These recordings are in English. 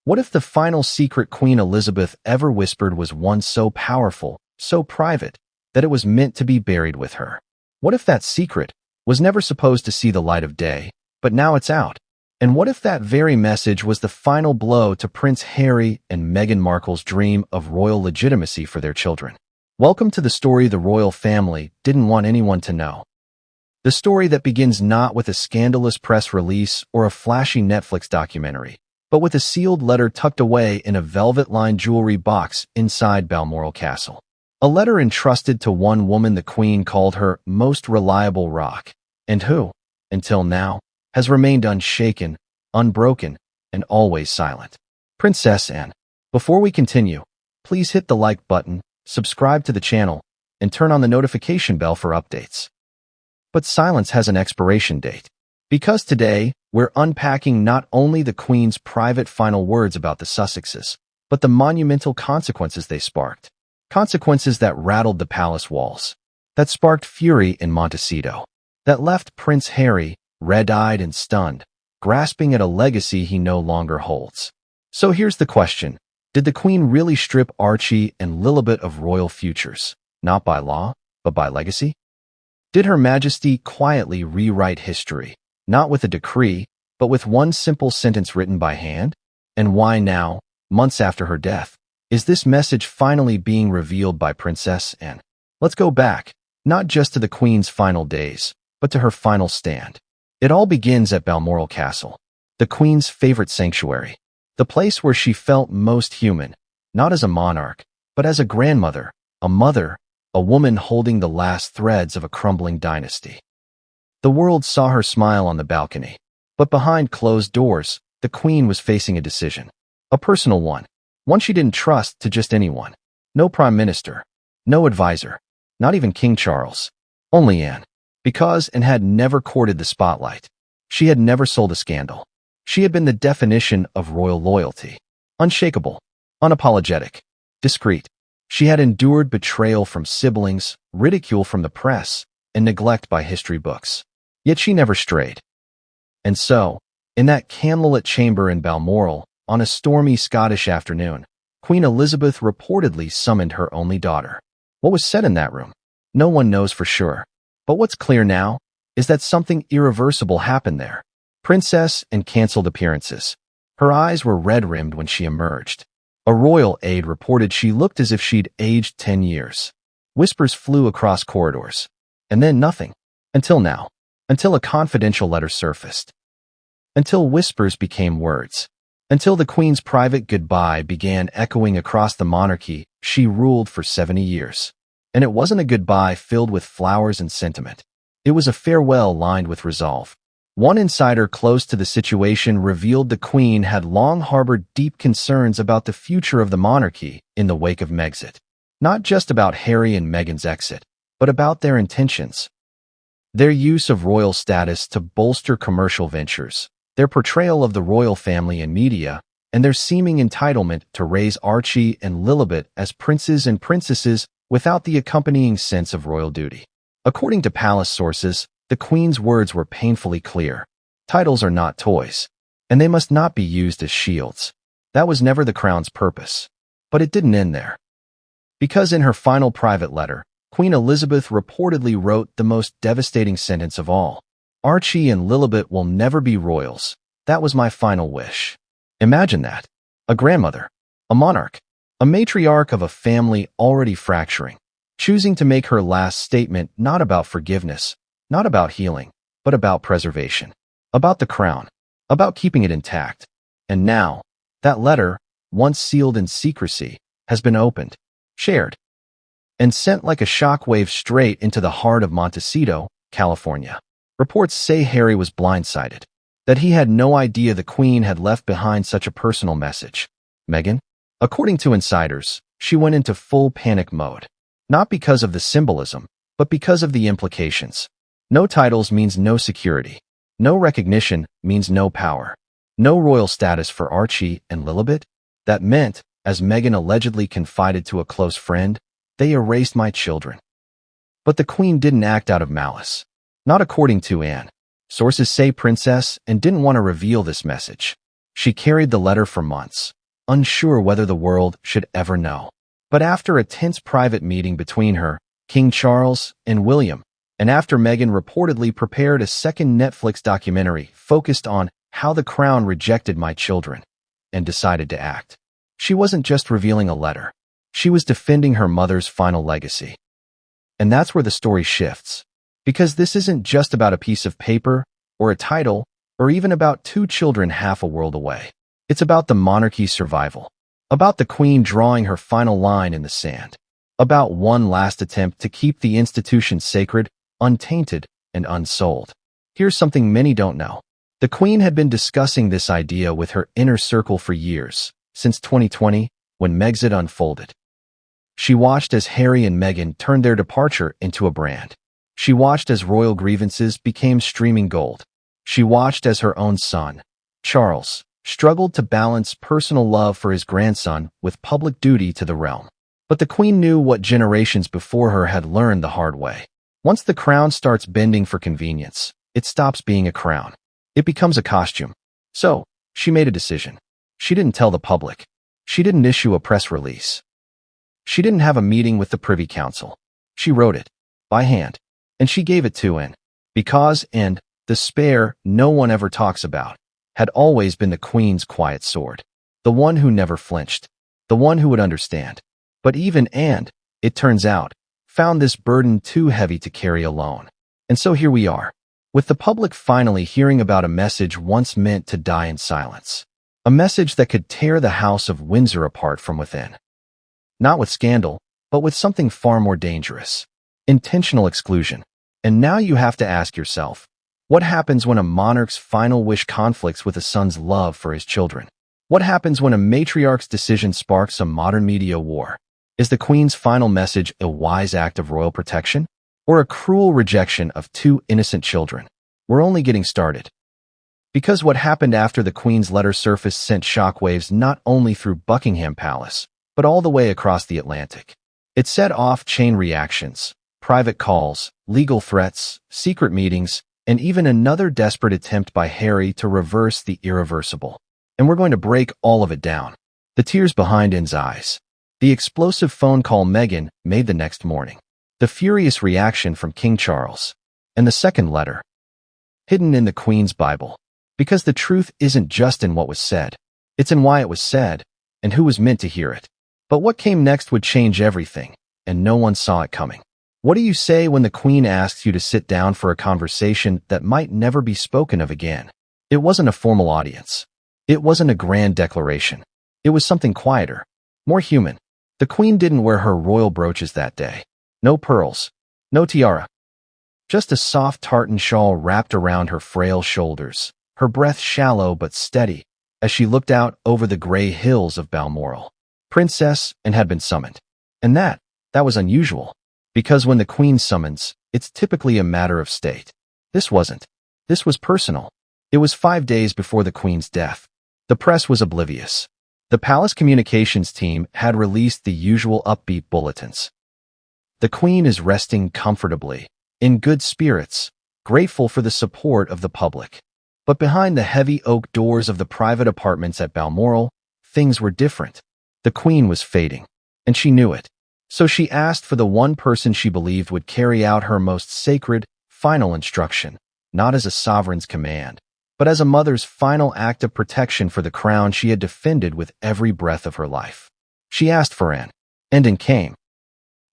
What if the final secret Queen Elizabeth ever whispered was one so powerful, so private, that it was meant to be buried with her? What if that secret was never supposed to see the light of day, but now it's out? And what if that very message was the final blow to Prince Harry and Meghan Markle's dream of royal legitimacy for their children? Welcome to the story the royal family didn't want anyone to know. The story that begins not with a scandalous press release or a flashy Netflix documentary, but with a sealed letter tucked away in a velvet-lined jewelry box inside Balmoral Castle. A letter entrusted to one woman the Queen called her most reliable rock, and who, until now, has remained unshaken, unbroken, and always silent. Princess Anne. Before we continue, please hit the like button, subscribe to the channel, and turn on the notification bell for updates. But silence has an expiration date. Because today, we're unpacking not only the Queen's private final words about the Sussexes, but the monumental consequences they sparked. Consequences that rattled the palace walls, that sparked fury in Montecito, that left Prince Harry red-eyed and stunned, grasping at a legacy he no longer holds. So here's the question. Did the Queen really strip Archie and Lilibet of royal futures, not by law, but by legacy? Did Her Majesty quietly rewrite history, not with a decree, but with one simple sentence written by hand? And why now, months after her death, is this message finally being revealed by Princess Anne? Let's go back, not just to the Queen's final days, but to her final stand. It all begins at Balmoral Castle, the Queen's favorite sanctuary, the place where she felt most human, not as a monarch, but as a grandmother, a mother, a woman holding the last threads of a crumbling dynasty. The world saw her smile on the balcony, but behind closed doors, the Queen was facing a decision. A personal one she didn't trust to just anyone. No prime minister, no advisor, not even King Charles. Only Anne. Because Anne had never courted the spotlight. She had never sold a scandal. She had been the definition of royal loyalty. Unshakable, unapologetic, discreet. She had endured betrayal from siblings, ridicule from the press, and neglect by history books. Yet she never strayed. And so, in that candlelit chamber in Balmoral, on a stormy Scottish afternoon, Queen Elizabeth reportedly summoned her only daughter. What was said in that room? No one knows for sure. But what's clear now is that something irreversible happened there. Princess Anne canceled appearances. Her eyes were red-rimmed when she emerged. A royal aide reported she looked as if she'd aged 10 years. Whispers flew across corridors. And then nothing. Until now. Until a confidential letter surfaced. Until whispers became words. Until the Queen's private goodbye began echoing across the monarchy she ruled for 70 years. And it wasn't a goodbye filled with flowers and sentiment. It was a farewell lined with resolve. One insider close to the situation revealed the Queen had long harbored deep concerns about the future of the monarchy in the wake of Megxit. Not just about Harry and Meghan's exit, but about their intentions. Their use of royal status to bolster commercial ventures, their portrayal of the royal family in media, and their seeming entitlement to raise Archie and Lilibet as princes and princesses without the accompanying sense of royal duty. According to palace sources, the Queen's words were painfully clear. Titles are not toys, and they must not be used as shields. That was never the crown's purpose. But it didn't end there. Because in her final private letter, Queen Elizabeth reportedly wrote the most devastating sentence of all. Archie and Lilibet will never be royals. That was my final wish. Imagine that. A grandmother, a monarch, a matriarch of a family already fracturing, choosing to make her last statement not about forgiveness, not about healing, but about preservation, about the crown, about keeping it intact. And now, that letter, once sealed in secrecy, has been opened, shared, and sent like a shockwave straight into the heart of Montecito, California. Reports say Harry was blindsided, that he had no idea the Queen had left behind such a personal message. Meghan? According to insiders, she went into full panic mode. Not because of the symbolism, but because of the implications. No titles means no security. No recognition means no power. No royal status for Archie and Lilibet? That meant, as Meghan allegedly confided to a close friend, they erased my children. But the Queen didn't act out of malice. Not according to Anne. Sources say Princess Anne didn't want to reveal this message. She carried the letter for months, unsure whether the world should ever know. But after a tense private meeting between her, King Charles, and William, and after Meghan reportedly prepared a second Netflix documentary focused on how the crown rejected my children, and decided to act. She wasn't just revealing a letter. She was defending her mother's final legacy. And that's where the story shifts. Because this isn't just about a piece of paper, or a title, or even about two children half a world away. It's about the monarchy's survival. About the Queen drawing her final line in the sand. About one last attempt to keep the institution sacred, untainted, and unsold. Here's something many don't know. The Queen had been discussing this idea with her inner circle for years, since 2020, when Megxit unfolded. She watched as Harry and Meghan turned their departure into a brand. She watched as royal grievances became streaming gold. She watched as her own son, Charles, struggled to balance personal love for his grandson with public duty to the realm. But the Queen knew what generations before her had learned the hard way. Once the crown starts bending for convenience, it stops being a crown. It becomes a costume. So, she made a decision. She didn't tell the public. She didn't issue a press release. She didn't have a meeting with the Privy Council. She wrote it, by hand, and she gave it to Anne. Because, and the spare no one ever talks about, had always been the Queen's quiet sword. The one who never flinched. The one who would understand. But even Anne, it turns out, found this burden too heavy to carry alone. And so here we are, with the public finally hearing about a message once meant to die in silence. A message that could tear the House of Windsor apart from within. Not with scandal, but with something far more dangerous. Intentional exclusion. And now you have to ask yourself, what happens when a monarch's final wish conflicts with a son's love for his children? What happens when a matriarch's decision sparks a modern media war? Is the Queen's final message a wise act of royal protection? Or a cruel rejection of two innocent children? We're only getting started. Because what happened after the Queen's letter surfaced sent shockwaves not only through Buckingham Palace, but all the way across the Atlantic. It set off chain reactions, private calls, legal threats, secret meetings, and even another desperate attempt by Harry to reverse the irreversible. And we're going to break all of it down. The tears behind Anne's eyes. The explosive phone call Meghan made the next morning. The furious reaction from King Charles. And the second letter. Hidden in the Queen's Bible. Because the truth isn't just in what was said. It's in why it was said, and who was meant to hear it. But what came next would change everything, and no one saw it coming. What do you say when the Queen asks you to sit down for a conversation that might never be spoken of again? It wasn't a formal audience. It wasn't a grand declaration. It was something quieter, more human. The Queen didn't wear her royal brooches that day. No pearls. No tiara. Just a soft tartan shawl wrapped around her frail shoulders, her breath shallow but steady, as she looked out over the gray hills of Balmoral. Princess and had been summoned. And that was unusual. Because when the Queen summons, it's typically a matter of state. This wasn't. This was personal. It was 5 days before the Queen's death. The press was oblivious. The palace communications team had released the usual upbeat bulletins. The Queen is resting comfortably, in good spirits, grateful for the support of the public. But behind the heavy oak doors of the private apartments at Balmoral, things were different. The Queen was fading, and she knew it. So she asked for the one person she believed would carry out her most sacred, final instruction, not as a sovereign's command, but as a mother's final act of protection for the crown she had defended with every breath of her life. She asked for Anne, and Anne came.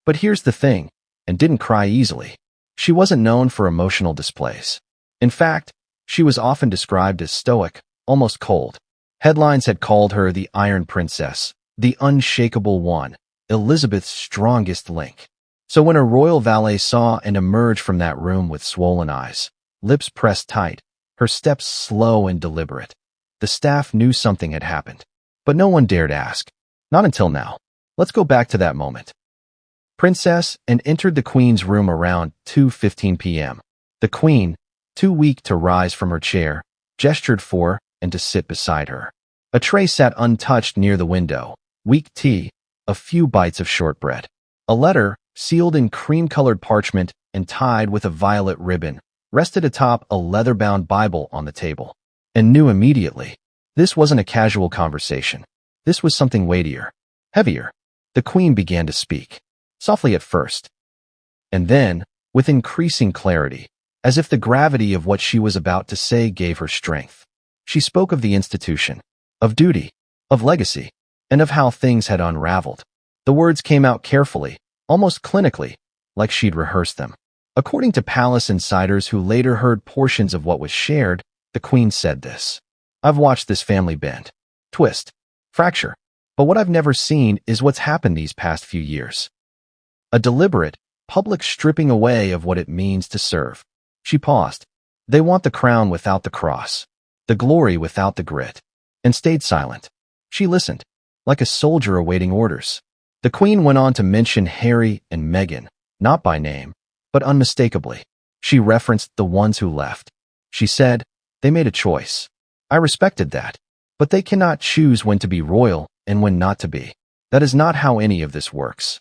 But here's the thing, Anne didn't cry easily. She wasn't known for emotional displays. In fact, she was often described as stoic, almost cold. Headlines had called her the Iron Princess, the unshakable one, Elizabeth's strongest link. So when her royal valet saw Anne emerge from that room with swollen eyes, lips pressed tight, her steps slow and deliberate, the staff knew something had happened. But no one dared ask. Not until now. Let's go back to that moment. Princess Anne entered the Queen's room around 2:15 p.m. The Queen, too weak to rise from her chair, gestured for Anne to sit beside her. A tray sat untouched near the window, weak tea, a few bites of shortbread. A letter, sealed in cream-colored parchment and tied with a violet ribbon, rested atop a leather-bound Bible on the table. And knew immediately. This wasn't a casual conversation. This was something weightier, heavier. The Queen began to speak, softly at first, and then, with increasing clarity, as if the gravity of what she was about to say gave her strength. She spoke of the institution, of duty, of legacy, and of how things had unraveled. The words came out carefully, almost clinically, like she'd rehearsed them. According to palace insiders who later heard portions of what was shared, the Queen said this: "I've watched this family bend, twist, fracture, but what I've never seen is what's happened these past few years. A deliberate, public stripping away of what it means to serve." She paused. "They want the crown without the cross, the glory without the grit," and stayed silent. She listened, like a soldier awaiting orders. The Queen went on to mention Harry and Meghan, not by name, but unmistakably. She referenced the ones who left. She said, "They made a choice. I respected that. But they cannot choose when to be royal and when not to be. That is not how any of this works."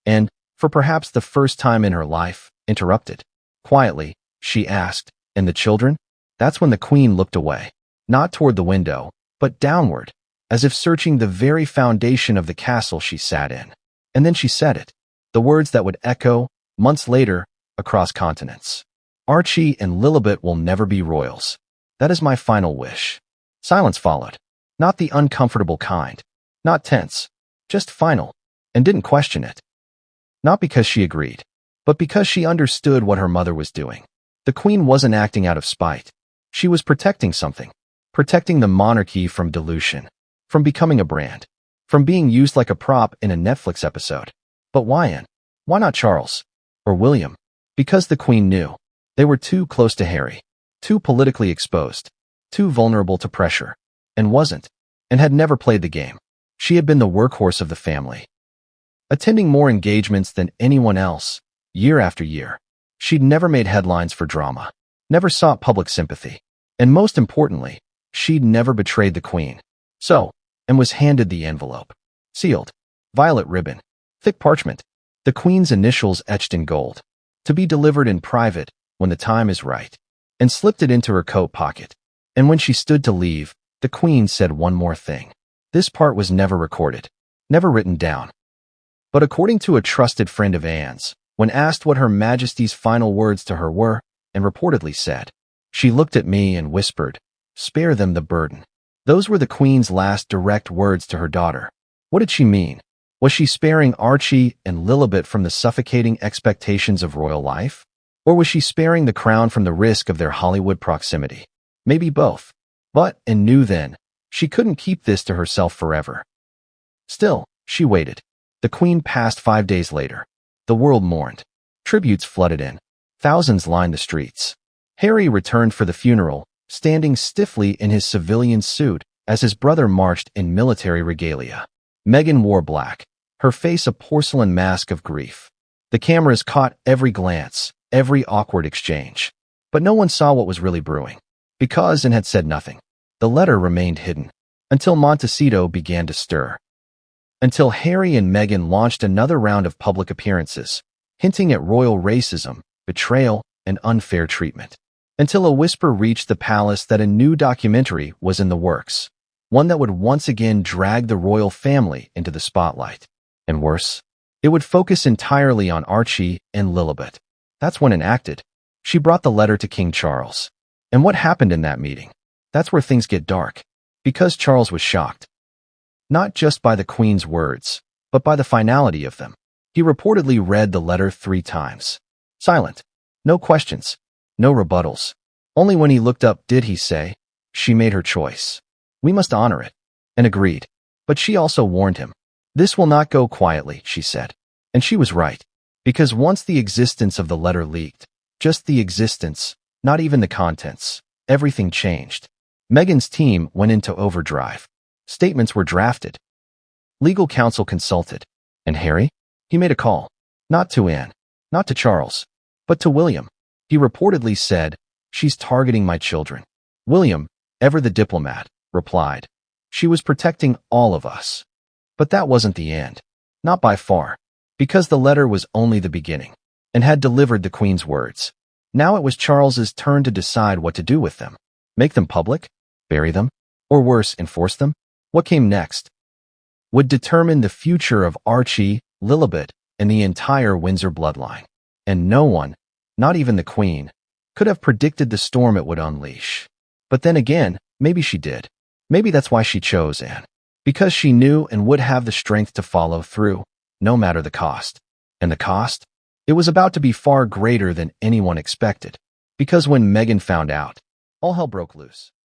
And, for perhaps the first time in her life, interrupted. Quietly, she asked, "And the children?" That's when the Queen looked away, not toward the window, but downward, as if searching the very foundation of the castle she sat in. And then she said it, the words that would echo, months later, across continents. "Archie and Lilibet will never be royals. That is my final wish." Silence followed. Not the uncomfortable kind. Not tense. Just final. And didn't question it. Not because she agreed, but because she understood what her mother was doing. The Queen wasn't acting out of spite. She was protecting something. Protecting the monarchy from dilution. From becoming a brand. From being used like a prop in a Netflix episode. But why Anne? Why not Charles? Or William? Because the Queen knew. They were too close to Harry. Too politically exposed. Too vulnerable to pressure. And wasn't. And had never played the game. She had been the workhorse of the family. Attending more engagements than anyone else, year after year. She'd never made headlines for drama. Never sought public sympathy. And most importantly, she'd never betrayed the Queen. So, and was handed the envelope. Sealed. Violet ribbon. Thick parchment. The Queen's initials etched in gold. To be delivered in private, when the time is right. And slipped it into her coat pocket. And when she stood to leave, the Queen said one more thing. This part was never recorded. Never written down. But according to a trusted friend of Anne's, when asked what Her Majesty's final words to her were, and reportedly said, she looked at me and whispered, "Spare them the burden." Those were the Queen's last direct words to her daughter. What did she mean? Was she sparing Archie and Lilibet from the suffocating expectations of royal life? Or was she sparing the crown from the risk of their Hollywood proximity? Maybe both. But, and knew then, she couldn't keep this to herself forever. Still, she waited. The Queen passed 5 days later. The world mourned. Tributes flooded in. Thousands lined the streets. Harry returned for the funeral, standing stiffly in his civilian suit as his brother marched in military regalia. Meghan wore black, her face a porcelain mask of grief. The cameras caught every glance, every awkward exchange. But no one saw what was really brewing. Because Anne had said nothing. The letter remained hidden. Until Montecito began to stir. Until Harry and Meghan launched another round of public appearances, hinting at royal racism, betrayal, and unfair treatment. Until a whisper reached the palace that a new documentary was in the works. One that would once again drag the royal family into the spotlight. And worse, it would focus entirely on Archie and Lilibet. That's when Anne acted. She brought the letter to King Charles. And what happened in that meeting? That's where things get dark. Because Charles was shocked. Not just by the Queen's words, but by the finality of them. He reportedly read the letter 3 times. Silent. No questions. No rebuttals. Only when he looked up did he say, "She made her choice. We must honor it." And agreed. But she also warned him. "This will not go quietly," she said. And she was right. Because once the existence of the letter leaked, just the existence, not even the contents, everything changed. Meghan's team went into overdrive. Statements were drafted. Legal counsel consulted. And Harry? He made a call. Not to Anne. Not to Charles. But to William. He reportedly said, "She's targeting my children." William, ever the diplomat, replied, "She was protecting all of us." But that wasn't the end. Not by far. Because the letter was only the beginning. And had delivered the Queen's words. Now it was Charles's turn to decide what to do with them. Make them public? Bury them? Or worse, enforce them? What came next would determine the future of Archie, Lilibet, and the entire Windsor bloodline. And no one, not even the Queen, could have predicted the storm it would unleash. But then again, maybe she did. Maybe that's why she chose Anne. Because she knew and would have the strength to follow through, no matter the cost. And the cost? It was about to be far greater than anyone expected. Because when Meghan found out, all hell broke loose.